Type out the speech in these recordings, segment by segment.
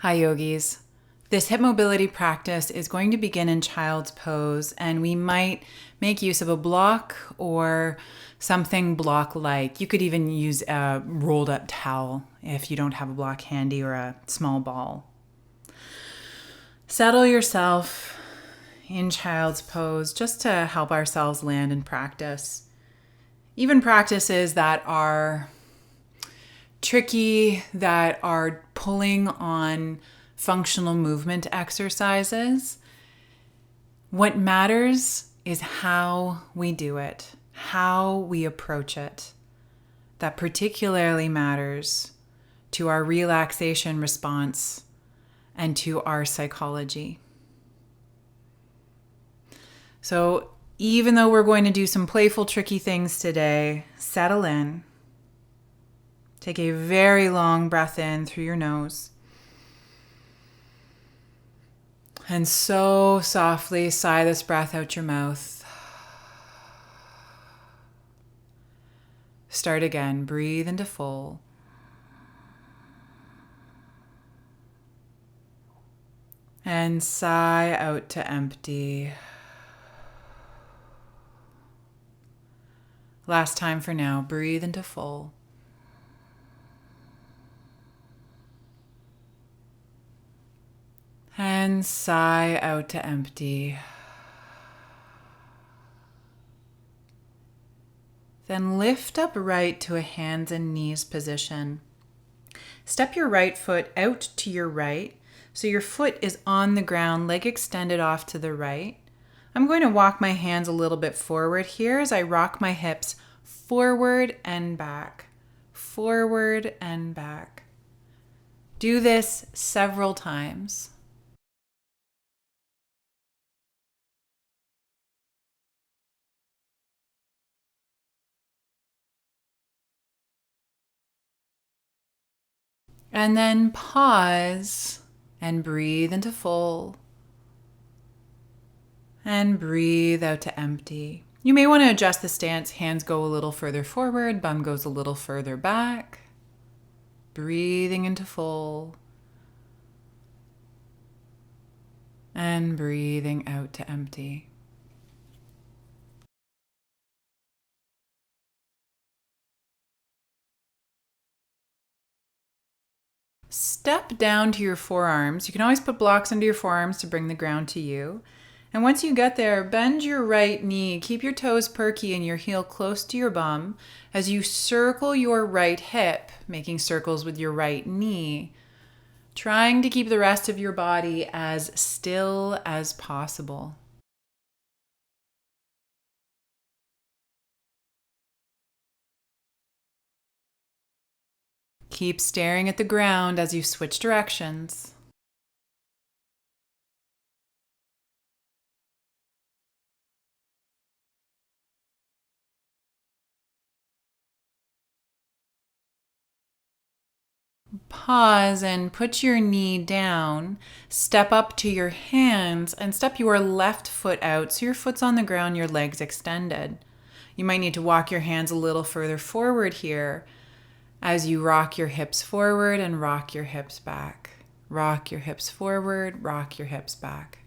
Hi yogis. This hip mobility practice is going to begin in child's pose, and we might make use of a block or something block-like. You could even use a rolled up towel if you don't have a block handy, or a small ball. Settle yourself in child's pose just to help ourselves land in practice. Even practices that are tricky, that are pulling on functional movement exercises, what matters is how we do it, how we approach it. That particularly matters to our relaxation response and to our psychology. So even though we're going to do some playful, tricky things today, settle in. Take a very long breath in through your nose. And so softly sigh this breath out your mouth. Start again. Breathe into full. And sigh out to empty. Last time for now. Breathe into full. And sigh out to empty. Then lift up right to a hands and knees position. Step your right foot out to your right, so your foot is on the ground, leg extended off to the right. I'm going to walk my hands a little bit forward here as I rock my hips forward and back, forward and back. Do this several times. And then pause and breathe into full. And breathe out to empty. You may want to adjust the stance. Hands go a little further forward, bum goes a little further back. Breathing into full. And breathing out to empty. Step down to your forearms. You can always put blocks under your forearms to bring the ground to you. And once you get there, bend your right knee. Keep your toes perky and your heel close to your bum as you circle your right hip, making circles with your right knee, trying to keep the rest of your body as still as possible. Keep staring at the ground as you switch directions. Pause and put your knee down. Step up to your hands and step your left foot out so your foot's on the ground, your legs extended. You might need to walk your hands a little further forward here as you rock your hips forward and rock your hips back. Rock your hips forward, rock your hips back.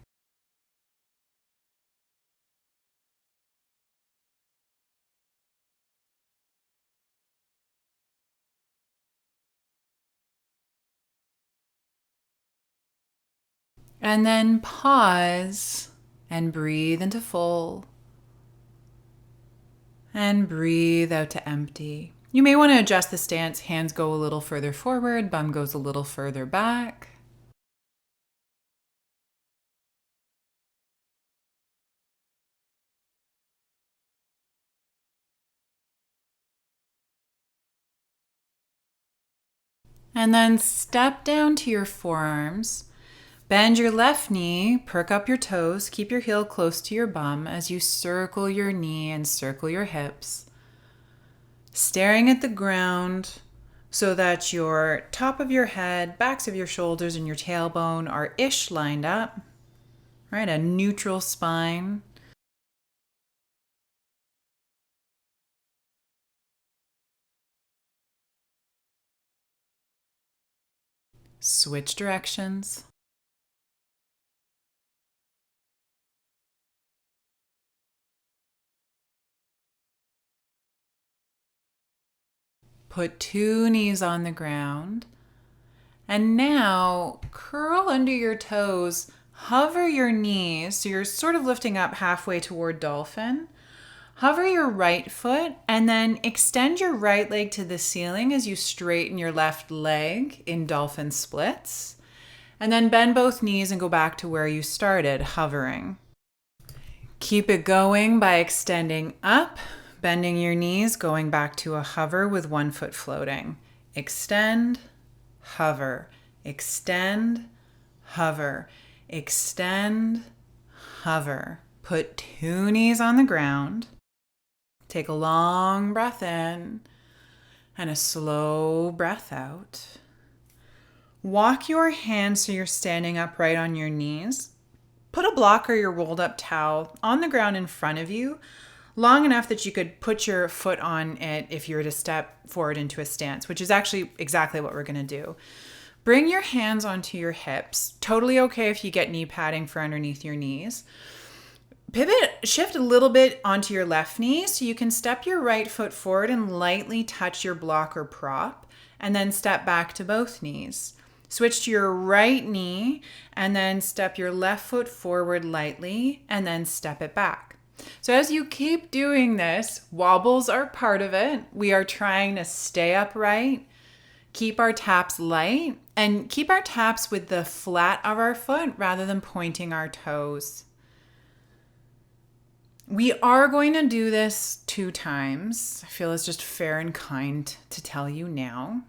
And then pause and breathe into full. And breathe out to empty. You may want to adjust the stance. Hands go a little further forward, bum goes a little further back. And then step down to your forearms. Bend your left knee, perk up your toes, keep your heel close to your bum as you circle your knee and circle your hips. Staring at the ground so that your top of your head, backs of your shoulders, and your tailbone are ish lined up, right? A neutral spine. Switch directions. Put 2 knees on the ground. And now curl under your toes, hover your knees, so you're sort of lifting up halfway toward Dolphin. Hover your right foot and then extend your right leg to the ceiling as you straighten your left leg in Dolphin splits. And then bend both knees and go back to where you started, hovering. Keep it going by extending up, bending your knees, going back to a hover with one foot floating. Extend, hover, extend, hover, extend, hover. Put 2 knees on the ground. Take a long breath in and a slow breath out. Walk your hands so you're standing upright on your knees. Put a block or your rolled up towel on the ground in front of you, long enough that you could put your foot on it if you were to step forward into a stance, which is actually exactly what we're going to do. Bring your hands onto your hips. Totally okay if you get knee padding for underneath your knees. Shift a little bit onto your left knee so you can step your right foot forward and lightly touch your block or prop, and then step back to both knees. Switch to your right knee and then step your left foot forward lightly and then step it back. So as you keep doing this, wobbles are part of it. We are trying to stay upright, keep our taps light, and keep our taps with the flat of our foot rather than pointing our toes. We are going to do this 2 times. I feel it's just fair and kind to tell you now.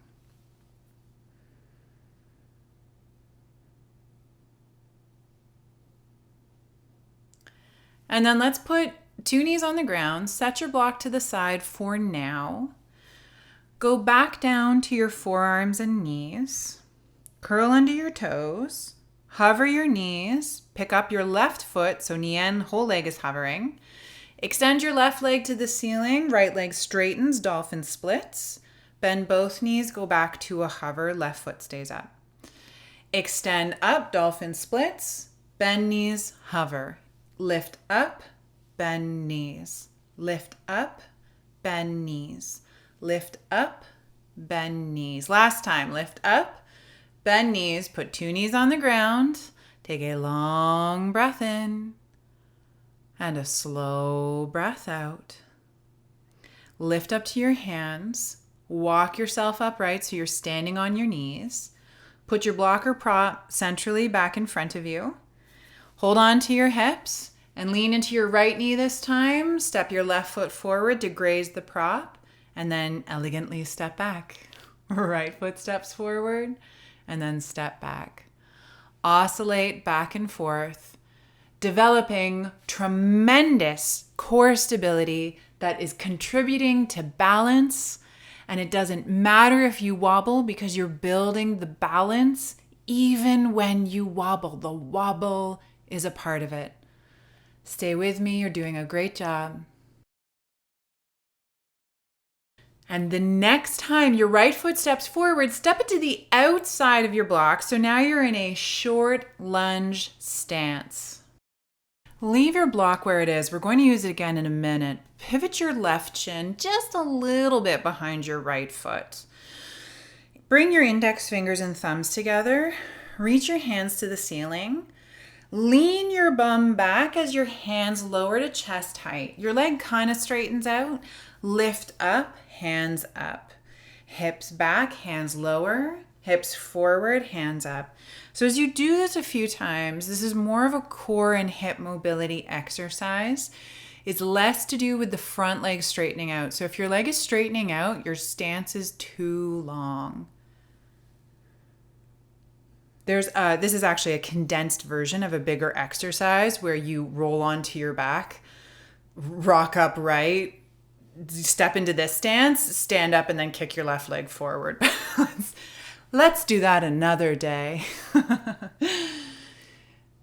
And then let's put 2 knees on the ground. Set your block to the side for now. Go back down to your forearms and knees. Curl under your toes. Hover your knees. Pick up your left foot, so knee and whole leg is hovering. Extend your left leg to the ceiling. Right leg straightens, Dolphin splits. Bend both knees, go back to a hover. Left foot stays up. Extend up, Dolphin splits. Bend knees, hover. Lift up, bend knees. Lift up, bend knees. Lift up, bend knees. Last time, lift up, bend knees. Put 2 knees on the ground. Take a long breath in and a slow breath out. Lift up to your hands. Walk yourself upright so you're standing on your knees. Put your block or prop centrally back in front of you. Hold on to your hips and lean into your right knee this time. Step your left foot forward to graze the prop and then elegantly step back. Right foot steps forward and then step back. Oscillate back and forth, developing tremendous core stability that is contributing to balance. And it doesn't matter if you wobble because you're building the balance even when you wobble. The wobble is a part of it. Stay with me. You're doing a great job. And the next time your right foot steps forward, step it to the outside of your block. So now you're in a short lunge stance. Leave your block where it is. We're going to use it again in a minute. Pivot your left shin just a little bit behind your right foot. Bring your index fingers and thumbs together. Reach your hands to the ceiling. Lean your bum back as your hands lower to chest height. Your leg kind of straightens out. Lift up, hands up. Hips back, hands lower. Hips forward, hands up. So as you do this a few times, this is more of a core and hip mobility exercise. It's less to do with the front leg straightening out. So if your leg is straightening out, your stance is too long. This is actually a condensed version of a bigger exercise where you roll onto your back, rock upright, step into this stance, stand up, and then kick your left leg forward. Let's do that another day.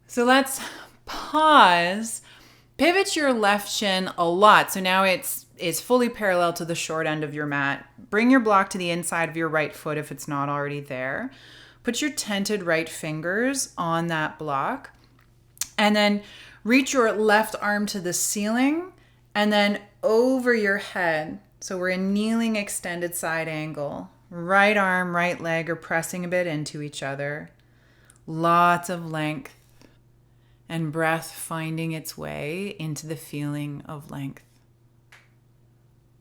So let's pause. Pivot your left shin a lot. So now it's fully parallel to the short end of your mat. Bring your block to the inside of your right foot if it's not already there. Put your tented right fingers on that block and then reach your left arm to the ceiling and then over your head. So we're in kneeling extended side angle. Right arm, right leg are pressing a bit into each other. Lots of length and breath finding its way into the feeling of length.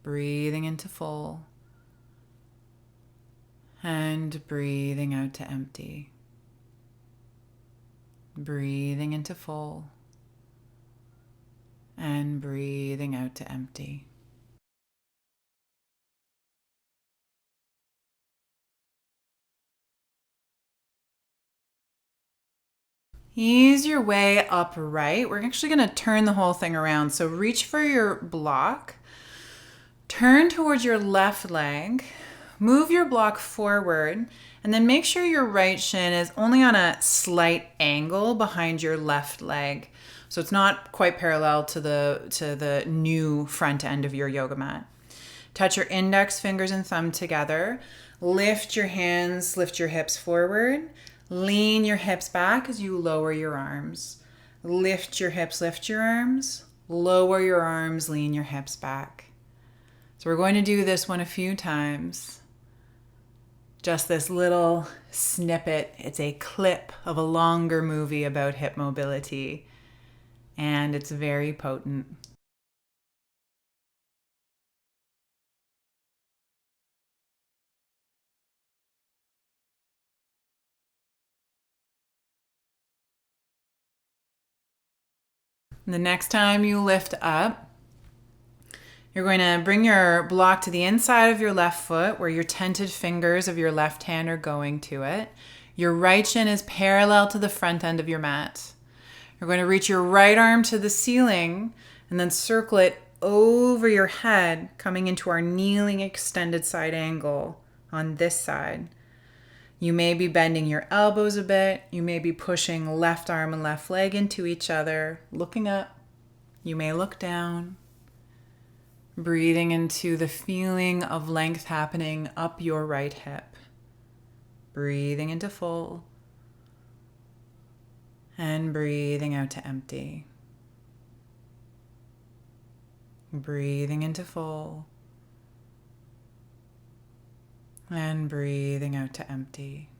Breathing into full and breathing out to empty. Breathing into full and breathing out to empty. Ease your way upright. We're actually going to turn the whole thing around. So reach for your block. Turn towards your left leg. Move your block forward. And then make sure your right shin is only on a slight angle behind your left leg. So it's not quite parallel to the new front end of your yoga mat. Touch your index fingers and thumb together. Lift your hands, lift your hips forward. Lean your hips back as you lower your arms. Lift your hips, lift your arms. Lower your arms, lean your hips back. So we're going to do this one a few times. Just this little snippet. It's a clip of a longer movie about hip mobility, and it's very potent. The next time you lift up, you're going to bring your block to the inside of your left foot where your tented fingers of your left hand are going to it. Your right shin is parallel to the front end of your mat. You're going to reach your right arm to the ceiling and then circle it over your head, coming into our kneeling extended side angle on this side. You may be bending your elbows a bit. You may be pushing left arm and left leg into each other, looking up. You may look down. Breathing into the feeling of length happening up your right hip. Breathing into full. And breathing out to empty. Breathing into full. And breathing out to empty.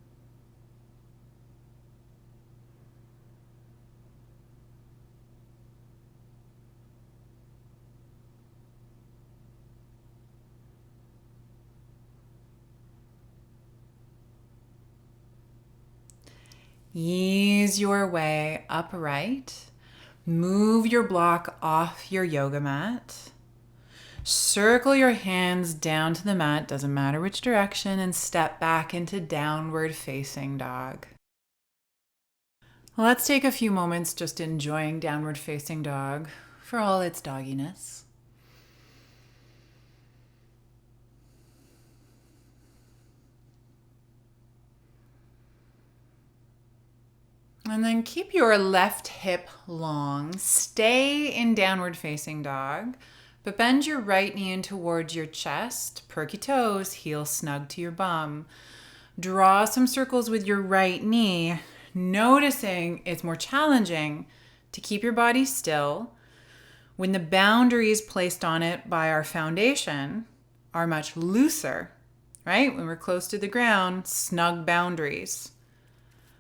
Ease your way upright. Move your block off your yoga mat. Circle your hands down to the mat, doesn't matter which direction, and step back into downward facing dog. Let's take a few moments just enjoying downward facing dog for all its dogginess. And then keep your left hip long. Stay in downward facing dog, but bend your right knee in towards your chest. Perky toes, heel snug to your bum. Draw some circles with your right knee, noticing it's more challenging to keep your body still when the boundaries placed on it by our foundation are much looser, right? When we're close to the ground, snug boundaries.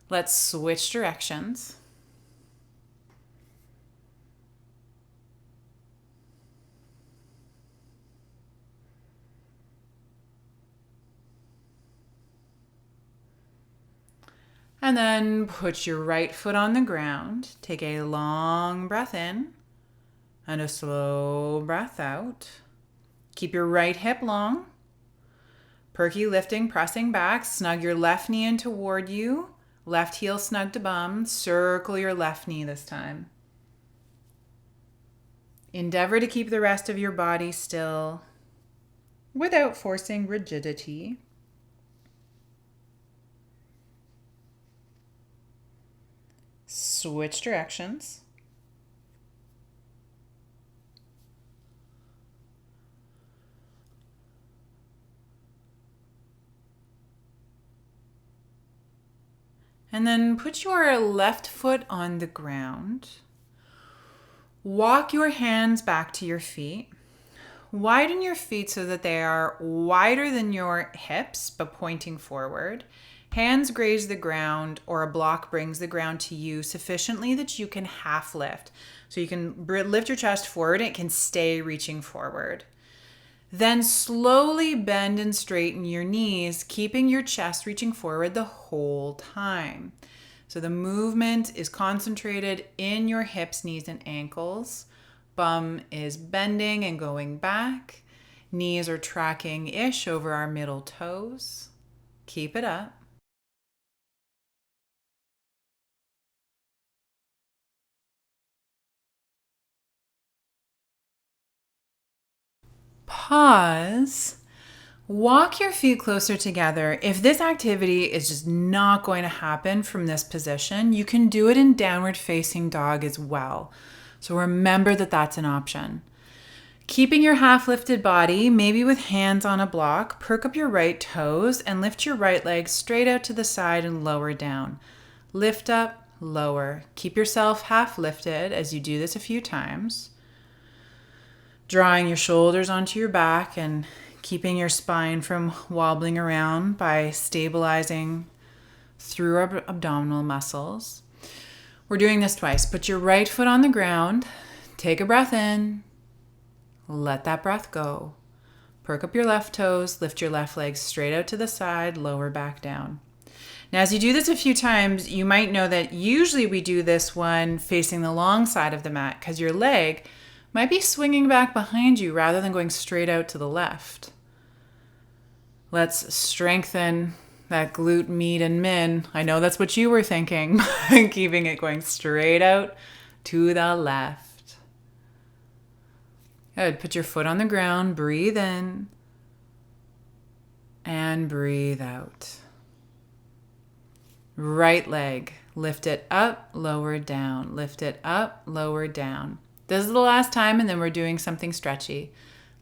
Let's switch directions. And then put your right foot on the ground. Take a long breath in and a slow breath out. Keep your right hip long. Perky lifting, pressing back. Snug your left knee in toward you. Left heel snug to bum. Circle your left knee this time. Endeavor to keep the rest of your body still without forcing rigidity. Switch directions. And then put your left foot on the ground. Walk your hands back to your feet. Widen your feet so that they are wider than your hips, but pointing forward. Hands graze the ground, or a block brings the ground to you sufficiently that you can half lift. So you can lift your chest forward and it can stay reaching forward. Then slowly bend and straighten your knees, keeping your chest reaching forward the whole time. So the movement is concentrated in your hips, knees, and ankles. Bum is bending and going back. Knees are tracking-ish over our middle toes. Keep it up. Pause. Walk your feet closer together. If this activity is just not going to happen from this position, you can do it in downward facing dog as well. So remember that that's an option. Keeping your half lifted body, maybe with hands on a block, perk up your right toes and lift your right leg straight out to the side and lower down. Lift up, lower. Keep yourself half lifted as you do this a few times. Drawing your shoulders onto your back and keeping your spine from wobbling around by stabilizing through our abdominal muscles. We're doing this twice. Put your right foot on the ground. Take a breath in. Let that breath go. Perk up your left toes. Lift your left leg straight out to the side. Lower back down. Now, as you do this a few times, you might know that usually we do this one facing the long side of the mat because your leg might be swinging back behind you rather than going straight out to the left. Let's strengthen that glute med and min. I know that's what you were thinking. Keeping it going straight out to the left. Good. Put your foot on the ground. Breathe in. And breathe out. Right leg. Lift it up, lower down. Lift it up, lower down. This is the last time, and then we're doing something stretchy.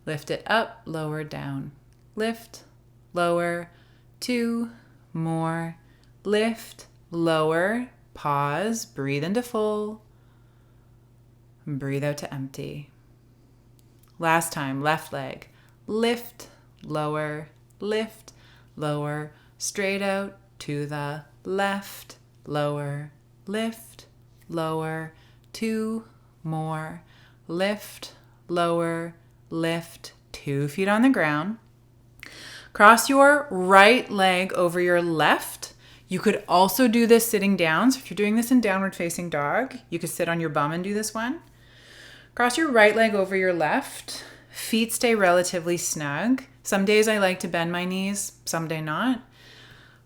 Lift it up, lower down. Lift, lower, 2 more. Lift, lower, pause, breathe into full. Breathe out to empty. Last time, left leg. Lift, lower, straight out to the left, lower, lift, lower, 2 more. Lift, lower, lift, 2 feet on the ground. Cross your right leg over your left. You could also do this sitting down. So if you're doing this in downward facing dog, you could sit on your bum and do this one. Cross your right leg over your left. Feet stay relatively snug. Some days I like to bend my knees, some day not.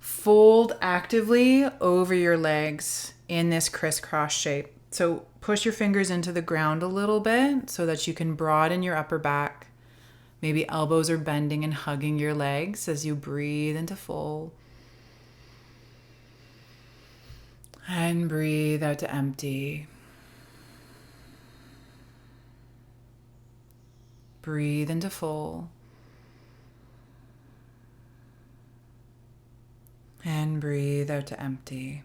Fold actively over your legs in this crisscross shape. So push your fingers into the ground a little bit so that you can broaden your upper back. Maybe elbows are bending and hugging your legs as you breathe into full. And breathe out to empty. Breathe into full. And breathe out to empty.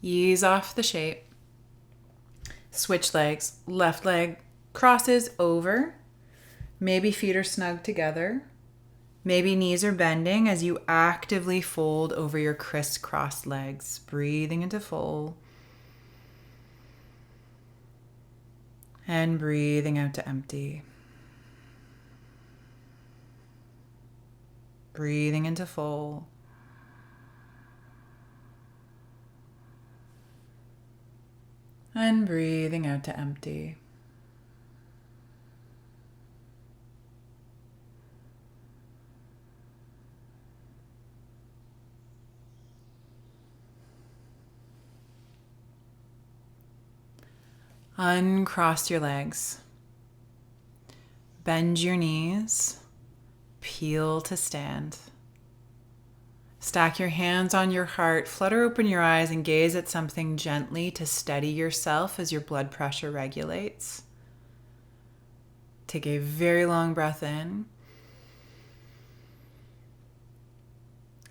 Ease off the shape. Switch legs. Left leg crosses over. Maybe feet are snug together. Maybe knees are bending as you actively fold over your crisscrossed legs. Breathing into full. And breathing out to empty. Breathing into full. And breathing out to empty. Uncross your legs. Bend your knees. Peel to stand. Stack your hands on your heart, flutter open your eyes, and gaze at something gently to steady yourself as your blood pressure regulates. Take a very long breath in.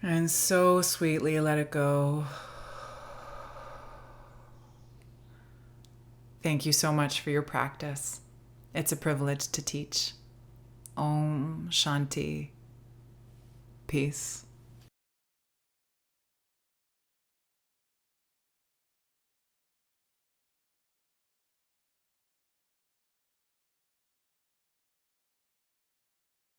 And so sweetly let it go. Thank you so much for your practice. It's a privilege to teach. Om Shanti. Peace.